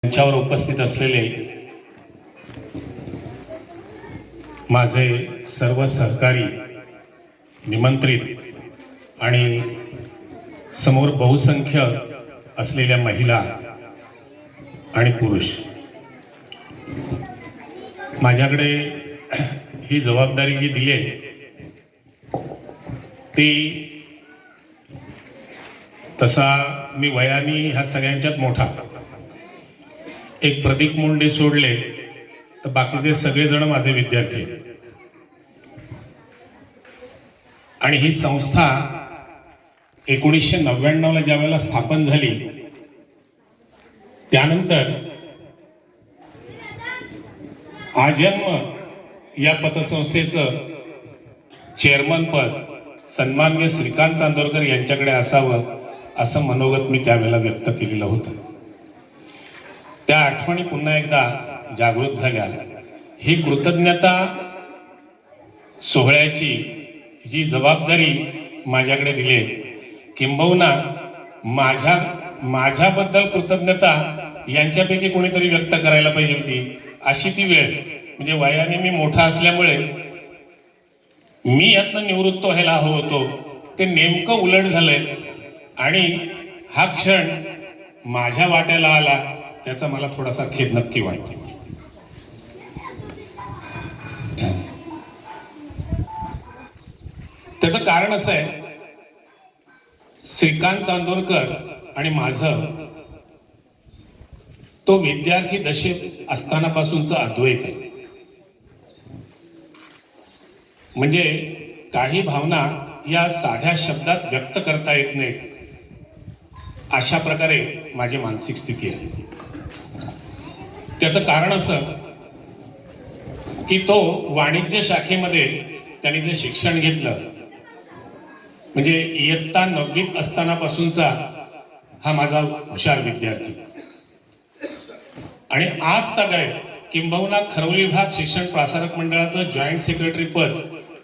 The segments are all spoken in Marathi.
मंचावर उपस्थित असलेले माझे सर्व सहकारी, निमंत्रित आणि समोर बहुसंख्य असलेल्या महिला आणि पुरुष, माझ्याकडे ही जबाबदारी जी दिली आहे ती तसा मी वयाने ह्या सगळ्यांच्यात मोठा, एक प्रदीप मुंडे सोडले तर बाकीचे सगळेजण माझे विद्यार्थी आणि ही संस्था 1999 ला ज्यावेळेला स्थापन झाली त्यानंतर आजन्म या पतसंस्थेचं चेअरमन पद सन्माननीय श्रीकांत चांदोरकर यांच्याकडे असावं असं मनोगत मी त्यावेळेला व्यक्त केलेलं होतं. त्या आठवणी पुन्हा एकदा जागृत झाल्या. ही कृतज्ञता सोहळ्याची जी जबाबदारी माझ्याकडे दिली आहे, किंबहुना माझ्याबद्दल कृतज्ञता यांच्यापैकी कोणीतरी व्यक्त करायला पाहिजे होती, अशी ती वेळ. म्हणजे वयाने मी मोठा असल्यामुळे मी यातनं निवृत्त व्हायला हवं होतो, ते नेमकं उलट झालंय आणि हा क्षण माझ्या वाट्याला आला, त्याचा मला थोडासा खेद नक्की वाटतो. त्याचं कारण असं आहे, श्रीकांत चांदोरकर आणि माझं तो विद्यार्थी दशेत असतानापासूनचा अद्वैत आहे. म्हणजे काही भावना या साध्या शब्दात व्यक्त करता येत नाहीत, अशा प्रकारे माझी मानसिक स्थिती आहे. त्याचं कारण असं की तो वाणिज्य शाखेमध्ये त्यांनी जे शिक्षण घेतलं, म्हणजे इयत्ता 9वीत असतानापासूनचा हा माझा हुशार विद्यार्थी आणि आज तगायत किंबहुना खरवली विभाग शिक्षण प्रसारक मंडळाचं जॉईंट सेक्रेटरी पद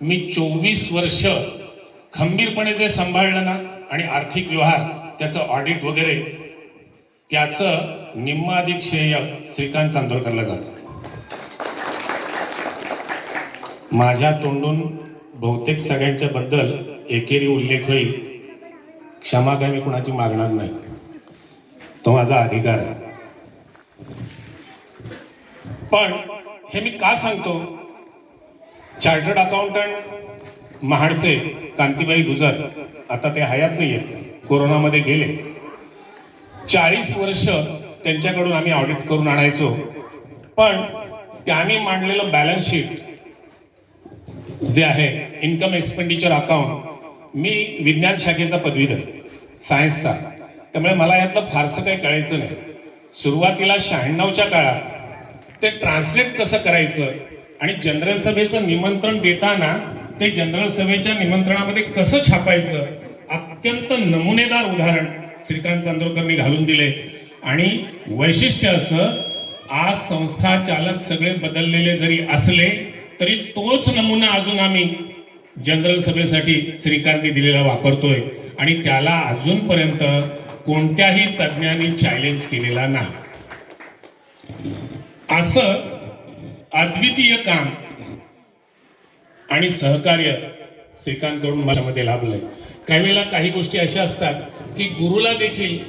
मी 24 वर्ष खंबीरपणे जे सांभाळलं ना, आणि आर्थिक व्यवहार त्याचं ऑडिट वगैरे, त्याचं निम्म अधिक श्रेय श्रीकांत चांदोरकरला जातं. माझ्या तोंडून बहुतेक सगळ्यांच्या बद्दल एकेरी उल्लेख होईल, क्षमा काय मी कुणाची मागणार नाही, तो माझा अधिकार आहे. पण हे मी का सांगतो, चार्टर्ड अकाउंटंट महाडचे कांतीबाई गुजर, आता ते हयात नाहीये, कोरोनामध्ये गेले. 40 वर्ष त्यांच्याकडून आम्ही ऑडिट करून आणायचो, पण त्यांनी मांडलेलं बॅलन्स शीट जे आहे, इन्कम एक्सपेंडिचर अकाउंट, मी विज्ञान शाखेचा पदवीधर सायन्सचा, त्यामुळे मला यातलं फारसं काही कळायचं नाही. सुरुवातीला 96च्या काळात ते ट्रान्सलेट कसं करायचं आणि जनरल सभेचं निमंत्रण देताना ते जनरल सभेच्या निमंत्रणामध्ये कसं छापायचं, अत्यंत नमुनेदार उदाहरण श्रीकांत चांदोरकरनी घालून दिले. आणि वैशिष्ट्य असं, आज संस्था चालक सगळे बदललेले जरी असले तरी तोच नमुना अजून आम्ही जनरल सभेसाठी श्रीकांतनी दिलेला वापरतोय आणि त्याला अजूनपर्यंत कोणत्याही तज्ञांनी चॅलेंज केलेला नाही. असं अद्वितीय काम आणि सहकार्य श्रीकांतकडून माझ्यामध्ये लाभलंय. काही वेळेला काही गोष्टी अशा असतात की गुरुला देखील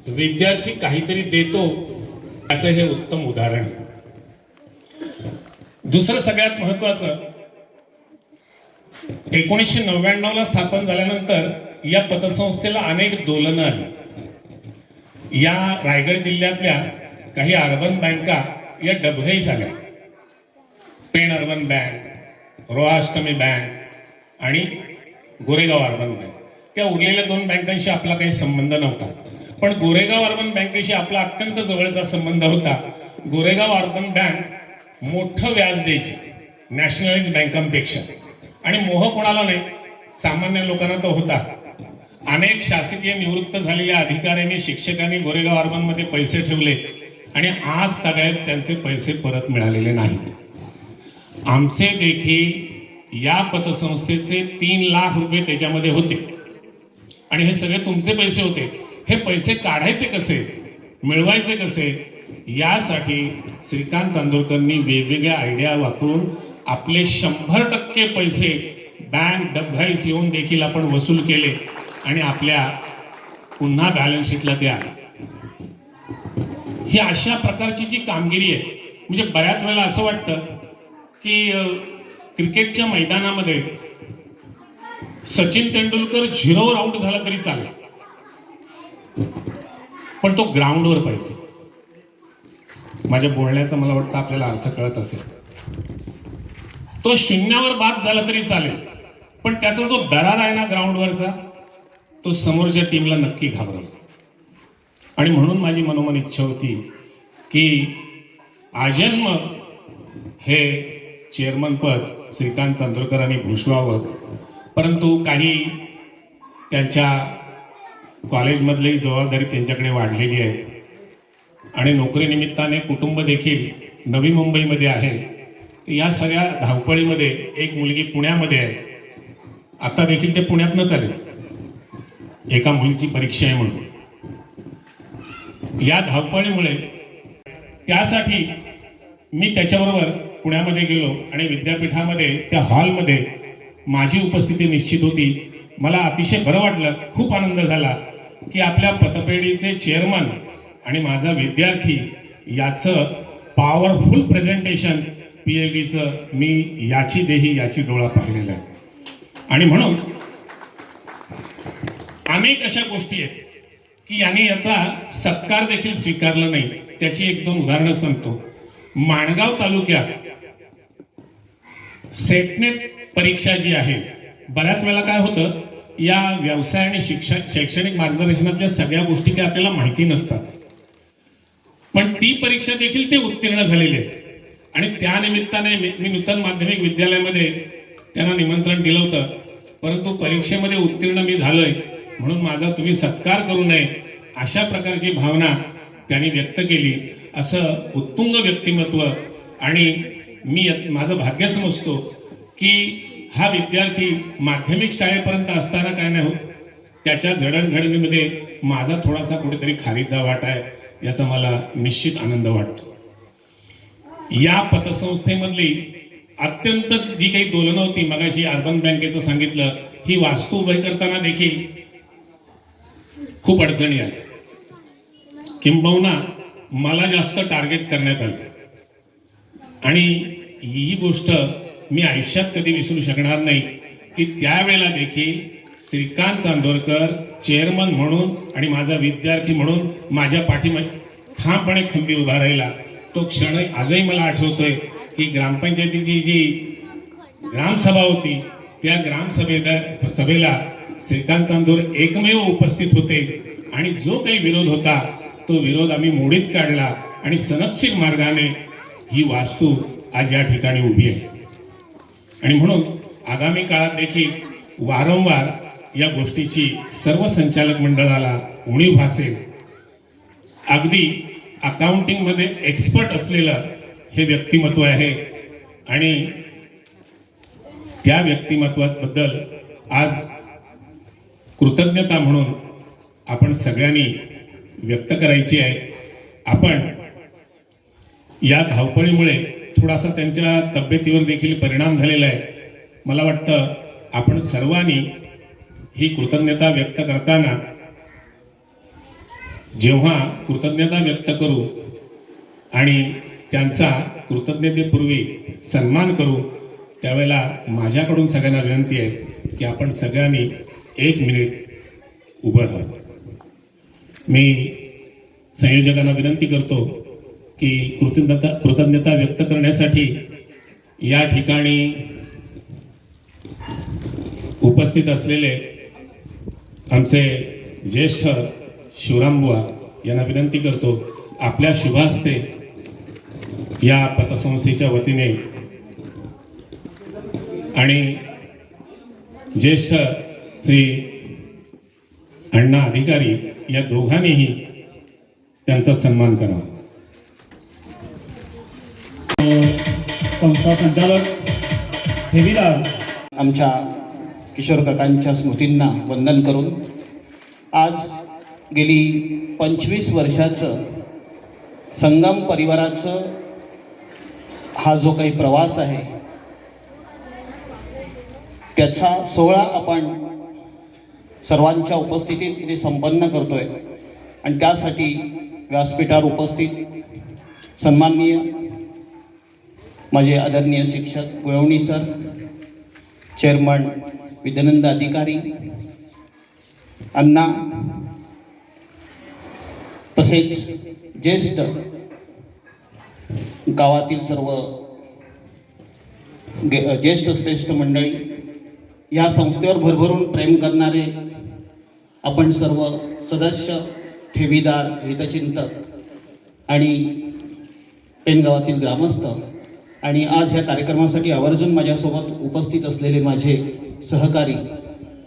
विद्यार्थी काहीतरी देतो, त्याचं हे उत्तम उदाहरण. दुसरं सगळ्यात महत्वाचं, 1999 ला स्थापन झाल्यानंतर या पतसंस्थेला अनेक दोलनं आली. या रायगड जिल्ह्यातल्या काही अर्बन बँका या डबघाई झाल्या. पेण अर्बन बँक, रोहाष्टमी बँक आणि गोरेगाव अर्बन बँक. त्या उरलेल्या 2 बँकांशी आपला काही संबंध नव्हता, पण गोरेगाव अर्बन बँकेशी आपला अत्यंत जवळचा संबंध होता. गोरेगाव अर्बन बँक मोठं व्याज द्यायची नॅशनलाइज बँकांपेक्षा, आणि मोह कोणाला नाही, सामान्य लोकांना तो होता. अनेक शासकीय निवृत्त झालेल्या अधिकाऱ्यांनी, शिक्षकांनी गोरेगाव अर्बन मध्ये पैसे ठेवले आणि आज तगायत त्यांचे पैसे परत मिळालेले नाहीत. आमचे देखील या पतसंस्थेचे 3 लाख रुपये त्याच्यामध्ये होते आणि हे सगळे तुमचे पैसे होते. हे पैसे काढायचे कसे, मिळवायचे कसे, यासाठी श्रीकांत चांदोरकरांनी वेगवेगळ्या आयडिया वापरून आपले 100% पैसे बँक डबघाईस येऊन देखील आपण वसूल केले आणि आपल्या पुन्हा बॅलन्स शीटला ते आले. ही अशा प्रकारची जी कामगिरी आहे, म्हणजे बऱ्याच वेळेला असं वाटतं की क्रिकेटच्या मैदानामध्ये सचिन तेंडुलकर 0वर आउट झाला तरी चालेल, पण तो ग्राउंडवर पाहिजे. माझ्या बोलण्याचा मला वाटतं आपल्याला अर्थ कळत असेल. तो 0वर बाद झाला तरी चालेल, पण त्याचा जो दरार आहे ना ग्राउंडवरचा, तो समोरच्या टीमला नक्की घाबरवला. आणि म्हणून माझी मनोमन इच्छा होती की आजन्म हे चेअरमन पद श्रीकांत चांदोरकरांनी भूषवावं. परंतु काही त्यांच्या कॉलेजमधली जबाबदारी त्यांच्याकडे वाढलेली आहे आणि नोकरीनिमित्ताने कुटुंब देखील नवी मुंबईमध्ये आहे. या सगळ्या धावपळीमध्ये एक मुलगी पुण्यामध्ये आहे. आता देखील ते पुण्यातनंच आले, एका मुलीची परीक्षा आहे म्हणून. या धावपळीमुळे त्यासाठी मी त्याच्याबरोबर पुण्यामध्ये गेलो आणि विद्यापीठामध्ये त्या हॉलमध्ये माझी उपस्थिती निश्चित होती. मला अतिशय बरं वाटलं, खूप आनंद झाला की आपल्या पतपेढीचे चेअरमन आणि माझा विद्यार्थी याचं पॉवरफुल प्रेझेंटेशन PhDचं मी याची देही याची डोळा पाहिलेला आहे. आणि म्हणून अनेक अशा गोष्टी आहेत की यांनी याचा सत्कार देखील स्वीकारला नाही. त्याची 1-2 उदाहरणं सांगतो. माणगाव तालुक्यात सेटनेट परीक्षा जी आहे, बऱ्याच वेळेला काय होतं, या व्यवसाय आणि शैक्षणिक मार्गदर्शनातल्या सगळ्या गोष्टी काही आपल्याला माहिती नसतात, पण ती परीक्षा देखील ते उत्तीर्ण झालेले आहेत. आणि त्या निमित्ताने मी नूतन माध्यमिक विद्यालयामध्ये त्यांना निमंत्रण दिलं होतं, परंतु परीक्षेमध्ये उत्तीर्ण मी झालोय म्हणून माझा तुम्ही सत्कार करू नये अशा प्रकारची भावना त्यांनी व्यक्त केली. असं उत्तुंग व्यक्तिमत्व. आणि मी माझं भाग्य समजतो की हा विद्यार्थी माध्यमिक शाळेपर्यंत असताना काय नाही होत, त्याच्या जडणघडणीमध्ये माझा थोडासा कुठेतरी खारीचा वाटा आहे, याचा मला निश्चित आनंद वाटतो. या पतसंस्थेमधली अत्यंत जी काही दोलनं होती, मगाशी अर्बन बँकेचं सांगितलं, ही वास्तू उभी करताना देखील खूप अडचणी आल्या. किंबहुना मला जास्त टार्गेट करण्यात आलं. आणि ही गोष्ट मी आयुष्यात कधी विसरू शकणार नाही की त्यावेळेला देखील श्रीकांत चांदोरकर चेअरमन म्हणून आणि माझा विद्यार्थी म्हणून माझ्या पाठीमागे ठामपणे खंबीर उभा राहिला. तो क्षण आजही मला आठवतोय की ग्रामपंचायतीची जी ग्रामसभा होती, त्या सभेला श्रीकांत चांदोर एकमेव उपस्थित होते आणि जो काही विरोध होता तो विरोध आम्ही मोडीत काढला आणि सनदशीर मार्गाने ही वास्तू आज या ठिकाणी उभी आहे. आणि म्हणून आगामी काळात देखील वारंवार या गोष्टीची सर्व संचालक मंडळाला उणीव भासेल. अगदी अकाउंटिंग मध्ये एक्सपर्ट असलेलं हे व्यक्तिमत्व आहे आणि त्या व्यक्तिमत्वाबद्दल आज कृतज्ञता म्हणून आपण सगळ्यांनी व्यक्त करायची आहे. आपण या धावपळीमुळे थोडासा त्यांच्या तब्येतीवर देखील परिणाम झालेला आहे. मला वाटतं आपण सर्वांनी ही कृतज्ञता व्यक्त करताना जेव्हा कृतज्ञता व्यक्त करू आणि त्यांचा कृतज्ञतेपूर्वी सन्मान करू, त्यावेळेला माझ्याकडून सगळ्यांना विनंती आहे की आपण सगळ्यांनी 1 मिनिट उभं राहू. मी संयोजकांना विनंती करतो की कृतज्ञता व्यक्त करण्यासाठी या ठिकाणी उपस्थित असलेले आमचे ज्येष्ठ शिवरामबुवा यांना विनंती करतो, आपल्या शुभहस्ते या पतसंस्थेच्या वतीने आणि ज्येष्ठ श्री अण्णा अधिकारी या दोघांनीही त्यांचा सन्मान करावा. संस्था संचालक ठेवीदार आमच्या किशोर काकांच्या स्मृतींना वंदन करून आज गेली 25 वर्षाचं संगम परिवाराचं हा जो काही प्रवास आहे त्याचा सोहळा आपण सर्वांच्या उपस्थितीत इथे संपन्न करतोय आणि त्यासाठी व्यासपीठावर उपस्थित सन्माननीय माझे आदरणीय शिक्षक गुळवणी सर, चेअरमन विद्यानंद अधिकारी अण्णा, तसेच ज्येष्ठ गावातील सर्व ज्येष्ठ श्रेष्ठ मंडळी, या संस्थेवर भरभरून प्रेम करणारे आपण सर्व सदस्य, ठेवीदार, हितचिंतक आणि पेनगावातील ग्रामस्थ आणि आज या कार्यक्रमासाठी आवर्जून माझ्यासोबत उपस्थित असलेले माझे सहकारी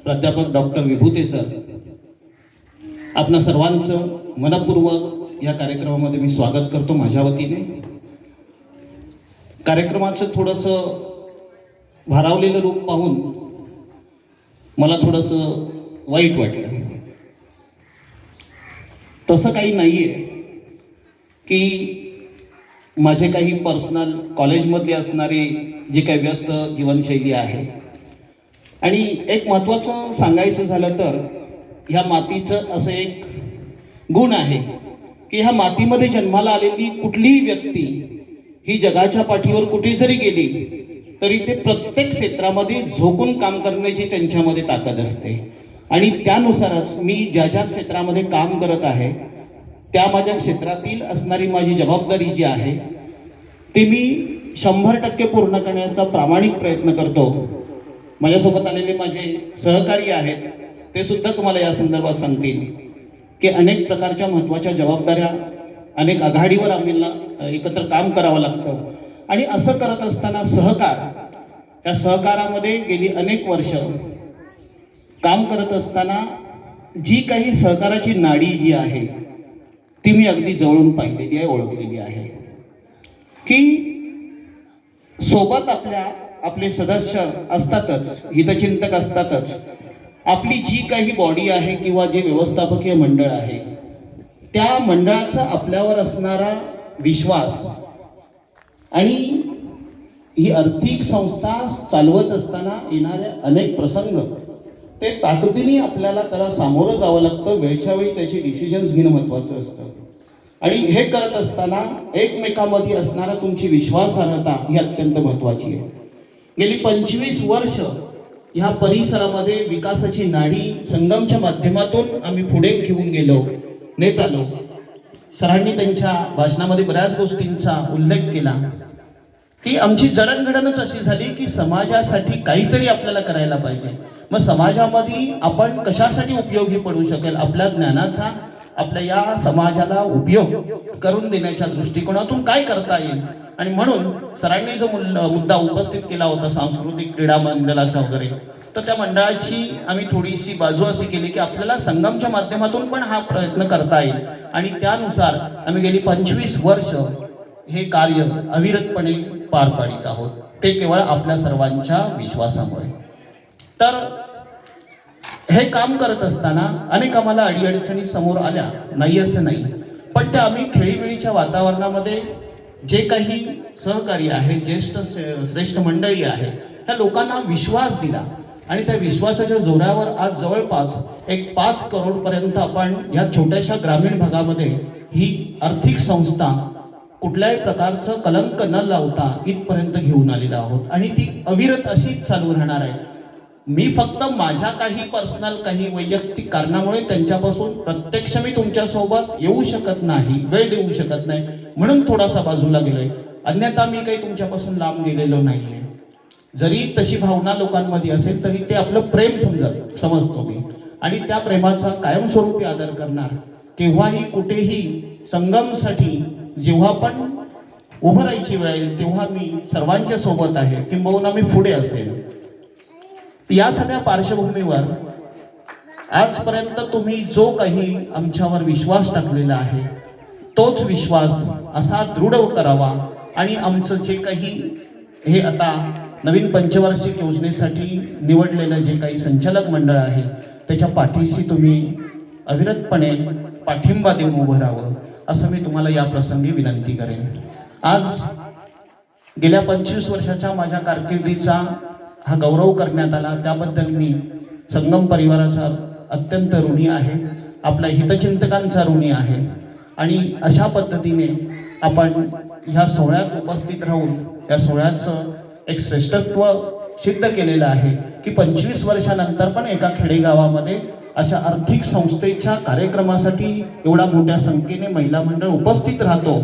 प्राध्यापक डॉक्टर विभूते सर, आपणा सर्वांचं मनपूर्वक या कार्यक्रमामध्ये मी स्वागत करतो माझ्या वतीने. कार्यक्रमाचं थोडंसं भारावलेलं रूप पाहून मला थोडंसं वाईट वाटलं. तसं काही नाही आहे की माझे काही पर्सनल कॉलेजमधली असणारी जी काही व्यस्त जीवनशैली आहे. आणि एक महत्त्वाचं सांगायचं झालं तर ह्या मातीचं असं एक गुण आहे की ह्या मातीमध्ये जन्माला आलेली कुठलीही व्यक्ती ही जगाच्या पाठीवर कुठे जरी गेली तरी ते प्रत्येक क्षेत्रामध्ये झोकून काम करण्याची त्यांच्यामध्ये ताकद असते. आणि त्यानुसारच मी ज्या ज्या क्षेत्रामध्ये काम करत आहे त्या माझ्या क्षेत्रातील असणारी माझी जबाबदारी जी आहे ते मी 100% पूर्ण करण्याचा प्रामाणिक प्रयत्न करतो. माझ्यासोबत आलेले माझे सहकारी आहेत ते सुद्धा तुम्हाला या संदर्भात सांगतील की अनेक प्रकारच्या महत्त्वाच्या जबाबदाऱ्या, अनेक आघाडीवर आम्हाला एकत्र काम करावं लागतं. आणि असं करत असताना या सहकारामध्ये गेली अनेक वर्ष काम करत असताना जी काही सहकाराची नाडी जी आहे ती मी अगदी जवळून पाहिलेली आहे, ओळखलेली आहे की सोबत आपले सदस्य असतातच, हितचिंतक असतातच, आपली जी काही बॉडी आहे किंवा जे व्यवस्थापकीय मंडळ आहे त्या मंडळाचा आपल्यावर असणारा विश्वास आणि ही आर्थिक संस्था चालवत असताना येणारे अनेक प्रसंग ते ताकदीने आपल्याला त्याला सामोरं जावं लागतं. वेळच्या वेळी त्याचे डिसिजन्स घेणं महत्त्वाचं असतं. आणि हे करत असताना एकमेकांमध्ये असणारा तुमची विश्वासार्हता ही अत्यंत महत्त्वाची आहे. गेली 25 वर्ष ह्या परिसरामध्ये विकासाची नाडी संगमच्या माध्यमातून आम्ही पुढे घेऊन नेत आलो. सरांनी त्यांच्या भाषणामध्ये बऱ्याच गोष्टींचा उल्लेख केला की आमची जडणघडणच अशी झाली की समाजासाठी काहीतरी आपल्याला करायला पाहिजे. मग समाजामध्ये आपण कशासाठी उपयोगी पडू शकेल, आपल्या ज्ञानाचा आपल्या या समाजाला उपयोग करून देण्याच्या दृष्टिकोनातून काय करता येईल. आणि म्हणून सरांनी जो मुद्दा उपस्थित केला होता सांस्कृतिक क्रीडा मंडळाचा वगैरे, तर त्या मंडळाची आम्ही थोडीशी बाजू अशी केली की आपल्याला संगमच्या माध्यमातून पण हा प्रयत्न करता येईल. आणि त्यानुसार आम्ही गेली 25 वर्ष हे कार्य अविरतपणे पार पाडित आहोत. ते केवळ आपल्या सर्वांच्या विश्वासामुळे. तर हे काम करत असताना अनेक आम्हाला अडीअडचणी समोर आल्या, नाही असं नाही, पण त्या आम्ही खेळीमेळीच्या वातावरणामध्ये जे काही सहकारी आहे, ज्येष्ठ श्रेष्ठ मंडळी आहे, त्या लोकांना विश्वास दिला. आणि त्या विश्वासाच्या जोरावर आज जवळपास एक 5 करोडपर्यंत आपण या छोट्याशा ग्रामीण भागामध्ये ही आर्थिक संस्था कुठल्याही प्रकारचं कलंक न लावता इथपर्यंत घेऊन आलेलो आहोत. आणि ती अविरत अशीच चालू राहणार आहे. मी फक्त माझ्या काही पर्सनल काही वैयक्तिक कारणामुळे त्यांच्यापासून प्रत्यक्ष मी तुमच्या सोबत येऊ शकत नाही, वेळ देऊ शकत नाही, म्हणून थोडासा बाजूला गेलोय. अन्यथा मी काही तुमच्यापासून लांब गेलेलो नाहीये. जरी तशी भावना लोकांमध्ये असेल तरी ते आपलं प्रेम समजतो मी. आणि त्या प्रेमाचा कायमस्वरूपी आदर करणार. केव्हाही कुठेही संगमसाठी जेव्हा पण उभं राहायची वेळ येईल तेव्हा मी सर्वांच्या सोबत आहे, किंबहुना मी पुढे असेल. या सगळ्या पार्श्वभूमीवर आजपर्यंत तुम्ही जो काही आमच्यावर विश्वास टाकलेला आहे तोच विश्वास असा दृढ करावा. आणि आमचं जे काही हे आता नवीन पंचवार्षिक योजनेसाठी निवडलेलं जे काही संचालक मंडळ आहे त्याच्या पाठीशी तुम्ही अविरतपणे पाठिंबा देऊन उभं राहावं. असं मी तुम्हाला या प्रसंगी विनंती करेन. आज गेल्या 25 वर्षाच्या माझ्या कारकिर्दीचा हा गौरव करण्यात आला, त्याबद्दल मी संगम परिवाराचा अत्यंत ऋणी आहे, आपल्या हितचिंतकांचा ऋणी आहे. आणि अशा पद्धतीने आपण ह्या सोहळ्यात उपस्थित राहून या सोहळ्याचं एक श्रेष्ठत्व सिद्ध केलेलं आहे की 25 वर्षानंतर पण एका खेडेगावामध्ये अशा आर्थिक संस्थेच्या कार्यक्रमासाठी एवढ्या मोठ्या संख्येने महिला मंडळ उपस्थित राहतो.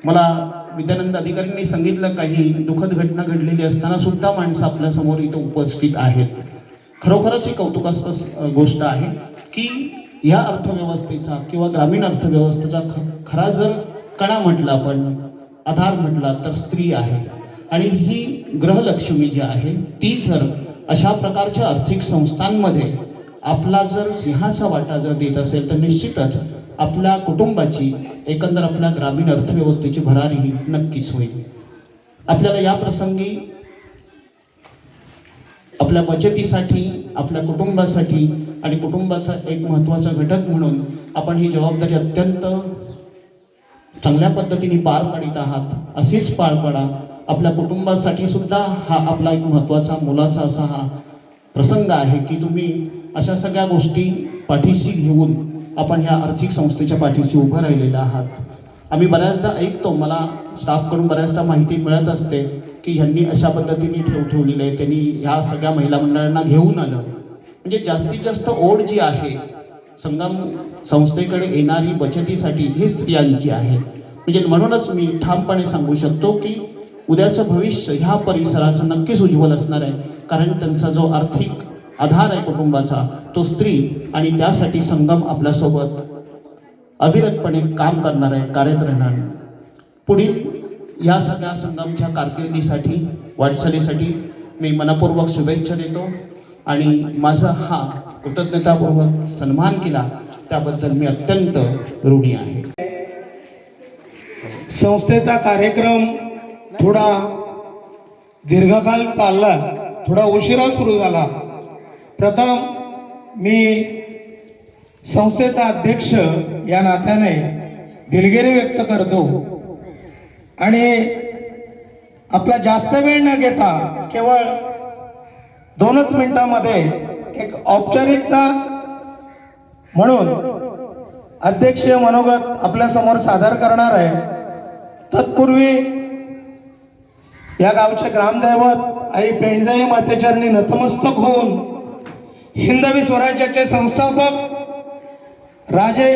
मला विद्यानंद अधिकाऱ्यांनी सांगितलं काही दुःखद घटना घडलेली असताना सुद्धा माणसं आपल्या समोर इथं उपस्थित आहेत. खरोखरच ही कौतुकास्पद गोष्ट आहे की या अर्थव्यवस्थेचा किंवा ग्रामीण अर्थव्यवस्थेचा खरा जर कणा म्हटला, आपण आधार म्हटला तर स्त्री आहे. आणि ही ग्रहलक्ष्मी जी आहे ती जर अशा प्रकारच्या आर्थिक संस्थांमध्ये आपला जर सिंहाचा वाटा जर देत असेल तर निश्चितच आपल्या कुटुंबाची, एकंदर आपल्या ग्रामीण अर्थव्यवस्थेची भरारी ही नक्कीच होईल. आपल्याला या प्रसंगी आपल्या बचतीसाठी, आपल्या कुटुंबासाठी आणि कुटुंबाचा एक महत्त्वाचा घटक म्हणून आपण ही जबाबदारी अत्यंत चांगल्या पद्धतीने पार पाडित आहात. अशीच पार पाडा. आपल्या कुटुंबासाठी सुद्धा हा आपला एक महत्त्वाचा मोलाचा असा हा प्रसंग आहे की तुम्ही अशा सगळ्या गोष्टी पाठीशी घेऊन आपण ह्या आर्थिक संस्थेच्या पाठीशी उभं राहिलेला आहात. आम्ही बऱ्याचदा ऐकतो, मला स्टाफकडून बऱ्याचदा माहिती मिळत असते की ह्यांनी अशा पद्धतीने ठेवलेलं आहे, त्यांनी ह्या सगळ्या महिला मंडळांना घेऊन आलं. म्हणजे जास्तीत जास्त ओढ जी आहे संगम संस्थेकडे येणारी बचतीसाठी ही स्त्रियांची आहे. म्हणजे म्हणूनच मी ठामपणे सांगू शकतो की उद्याचं भविष्य ह्या परिसराचं नक्कीच उज्ज्वल असणार आहे, कारण त्यांचा जो आर्थिक आधार आहे कुटुंबाचा तो स्त्री, आणि त्यासाठी संगम आपल्यासोबत अविरतपणे काम करणार आहे, कार्यरत राहणार. पुढील या सगळ्या संगमच्या कारकिर्दीसाठी, वाटचालीसाठी मी मनपूर्वक शुभेच्छा देतो आणि माझा हा कृतज्ञतापूर्वक सन्मान केला त्याबद्दल मी अत्यंत ऋणी आहे. संस्थेचा कार्यक्रम थोडा दीर्घकाल चालला, थोडा उशिरा सुरू झाला. प्रथम मी संस्थेचा अध्यक्ष या नात्याने दिलगिरी व्यक्त करतो आणि आपला जास्त वेळ न घेता केवळ 2च मिनिटांमध्ये एक औपचारिकता म्हणून अध्यक्षीय मनोगत आपल्या समोर सादर करणार आहे. तत्पूर्वी या गावचे ग्रामदैवत आई पेंडजाई मातेचरणी नतमस्तक होऊन हिंदवी स्वराज्याचे संस्थापक राजे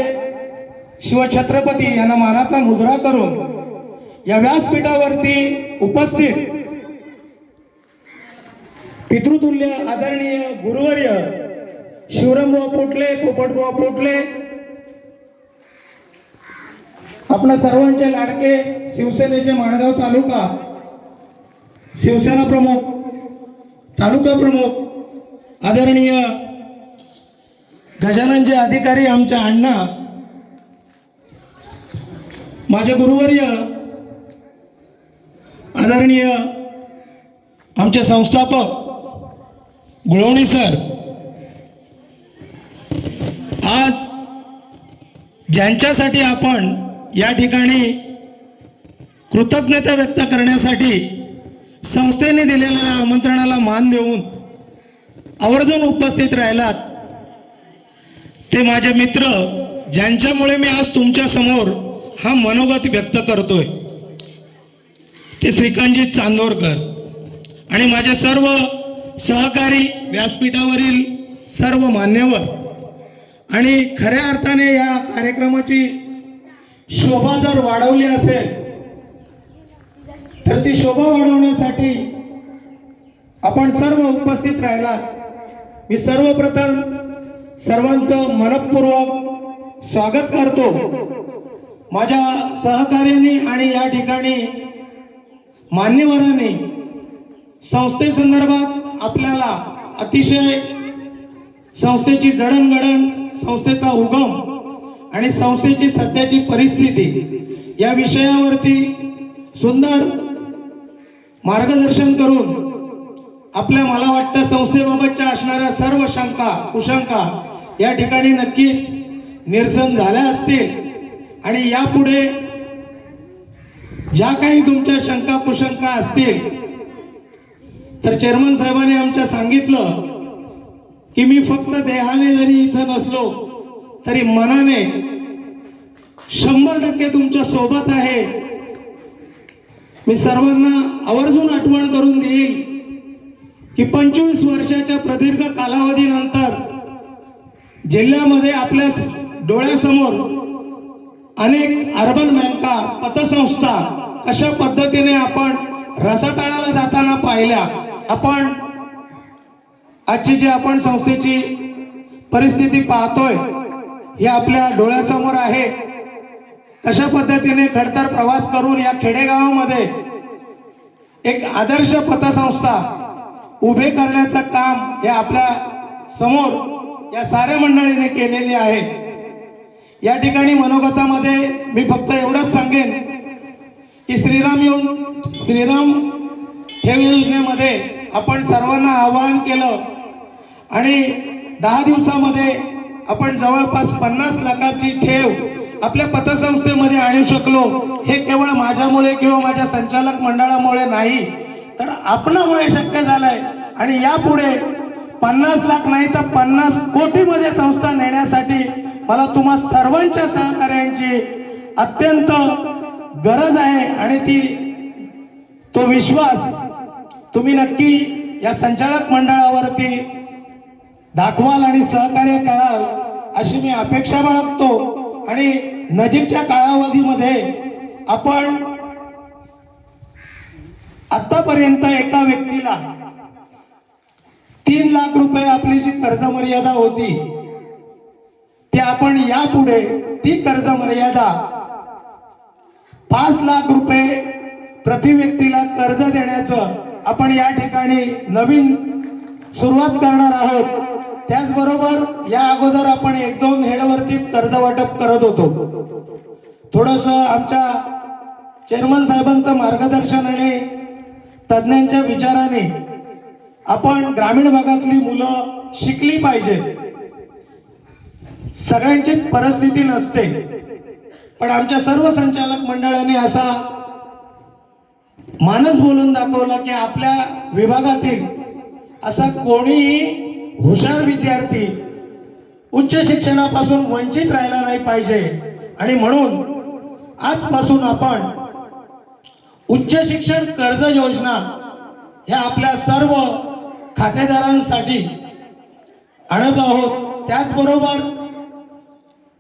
शिवछत्रपती यांना मानाचा मुजरा करून या व्यासपीठावरती उपस्थित पितृतुल्य आदरणीय गुरुवर्य शिवरामभाऊ पोटले, पोपटभाऊ पोटले, आपल्या सर्वांचे लाडके शिवसेनेचे माणगाव तालुका शिवसेना प्रमुख, तालुका प्रमुख आदरणीय गजाननचे अधिकारी, आमचे अण्णा, माझे गुरुवर्य आदरणीय आमचे संस्थापक गुळवणी सर, आज ज्यांच्यासाठी आपण या ठिकाणी कृतज्ञता व्यक्त करण्यासाठी संस्थेने दिलेल्या आमंत्रणाला मान देऊन आवर्जून उपस्थित राहिलात, ते माझे मित्र, ज्यांच्यामुळे मी आज तुमच्या समोर हा मनोगत व्यक्त करतोय, ते श्रीकांतजी चांदोरकर आणि माझे सर्व सहकारी, व्यासपीठावरील सर्व मान्यवर. आणि खऱ्या अर्थाने या कार्यक्रमाची शोभा जर वाढवली असेल तर ती शोभा वाढवण्यासाठी आपण सर्व उपस्थित राहिला. मी सर्वप्रथम सर्वांचं मनपूर्वक स्वागत करतो. माझ्या सहकार्याने आणि या ठिकाणी मान्यवरांनी संस्थेसंदर्भात आपल्याला अतिशय संस्थेची जडणघडण, संस्थेचा उगम आणि संस्थेची सध्याची परिस्थिती या विषयावरती सुंदर मार्गदर्शन करून आपल्या, मला वाटतं, संस्थेबाबतच्या असणाऱ्या सर्व शंका कुशंका या ठिकाणी नक्कीच निरसन झाल्या असतील. आणि यापुढे ज्या काही तुमच्या शंका कुशंका असतील तर चेअरमन साहेबांनी आमच्या सांगितलं की मी फक्त देहाने जरी इथं नसलो तरी मनाने 100% तुमच्या सोबत आहे. मी सर्वांना आवर्जून आठवण करून देईल की 25 वर्षाच्या प्रदीर्घ कालावधीनंतर जिल्ह्यामध्ये आपल्या डोळ्यासमोर अनेक अर्बन बँका पतसंस्था कशा पद्धतीने आपण रसातळाला जाताना पाहिल्या. आपण आजची जी आपण संस्थेची परिस्थिती पाहतोय हे आपल्या डोळ्यासमोर आहे. कशा पद्धतीने खडतर प्रवास करून या खेडेगावामध्ये एक आदर्श पतसंस्था उभे करण्याचं काम हे आपल्या समोर या साऱ्या मंडळीने केलेले आहे. या ठिकाणी मनोगतामध्ये मी फक्त एवढंच सांगेन की श्रीराम ठेव योजनेमध्ये आपण सर्वांना आवाहन केलं आणि 10 दिवसामध्ये आपण जवळपास 50 लाखाची ठेव आपल्या पतसंस्थेमध्ये आणू शकलो. हे केवळ माझ्यामुळे किंवा माझ्या संचालक मंडळामुळे नाही तर आपणामुळे शक्य झालंय. आणि यापुढे 50 लाख नाही तर 50 कोटीमध्ये संस्था नेण्यासाठी मला तुम्हा सर्वांच्या सहकार्यांची अत्यंत गरज आहे आणि तो विश्वास तुम्ही नक्की या संचालक मंडळावरती दाखवाल आणि सहकार्य कराल अशी मी अपेक्षा बाळगतो. आणि नजीकच्या कालावधीमध्ये आपण आतापर्यंत एका व्यक्तीला 3 लाख रुपये आपली जी कर्ज मर्यादा होती ती आपण यापुढे ती कर्ज मर्यादा 5 लाख रुपये प्रति व्यक्तीला कर्ज देण्याचं आपण या ठिकाणी नवीन सुरुवात करणार आहोत. त्याचबरोबर या अगोदर आपण 1-2 हेडवरती कर्ज वाटप करत होतो. थोडस आमच्या चेअरमन साहेबांचं मार्गदर्शन आणि तज्ञांच्या विचाराने आपण ग्रामीण भागातली मुलं शिकली पाहिजेत. सगळ्यांची परिस्थिती नसते पण आमच्या सर्व संचालक मंडळाने असा मानस बोलून दाखवला की आपल्या विभागातील असा कोणीही हुशार विद्यार्थी उच्च शिक्षणापासून वंचित राहिला नाही पाहिजे. आणि म्हणून आजपासून आपण उच्च शिक्षण कर्ज योजना ह्या आपल्या सर्व खातेदारांसाठी आणत आहोत. त्याचबरोबर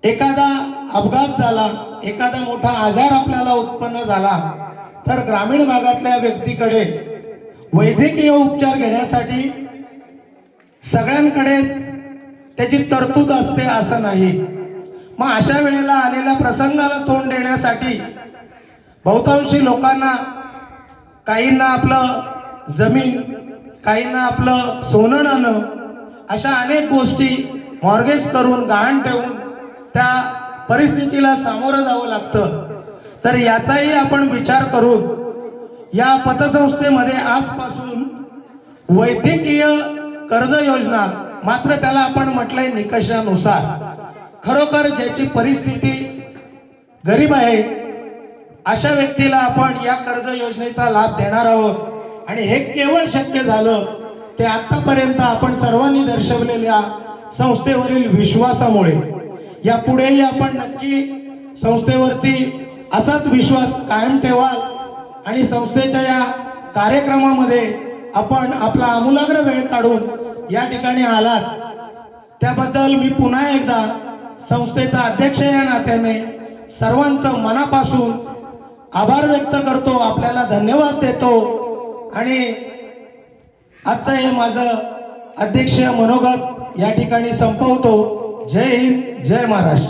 एखादा अपघात झाला, एखादा मोठा आजार आपल्याला उत्पन्न झाला तर ग्रामीण भागातल्या व्यक्तीकडे वैद्यकीय उपचार घेण्यासाठी सगळ्यांकडे त्याची तरतूद असते असं नाही. मग अशा वेळेला आलेल्या प्रसंगाला तोंड देण्यासाठी बहुतांशी लोकांना, काहींना आपलं जमीन, काहींना आपलं सोनं नाणं अशा अनेक गोष्टी मॉर्गेज करून गहाण ठेवून त्या परिस्थितीला सामोरं जावं लागतं. तर याचाही आपण विचार करून या पतसंस्थेमध्ये आजपासून वैद्यकीय कर्ज योजना, मात्र त्याला आपण म्हटलंय निकषानुसार, खरोखर ज्याची परिस्थिती गरीब आहे अशा व्यक्तीला आपण या कर्ज योजनेचा लाभ देणार आहोत. आणि हे केवळ शक्य झालं ते आतापर्यंत आपण सर्वांनी दर्शवलेल्या संस्थेवरील विश्वासामुळे. यापुढेही आपण नक्की संस्थेवरती असाच विश्वास कायम ठेवाल आणि संस्थेच्या या कार्यक्रमामध्ये आपण आपला आमूलाग्र वेळ काढून या ठिकाणी आलात त्याबद्दल मी पुन्हा एकदा संस्थेचा अध्यक्ष या नात्याने सर्वांचं मनापासून आभार व्यक्त करतो, आपल्याला धन्यवाद देतो आणि आजचं हे माझं अध्यक्षीय मनोगत या ठिकाणी संपवतो. जय हिंद, जय महाराष्ट्र.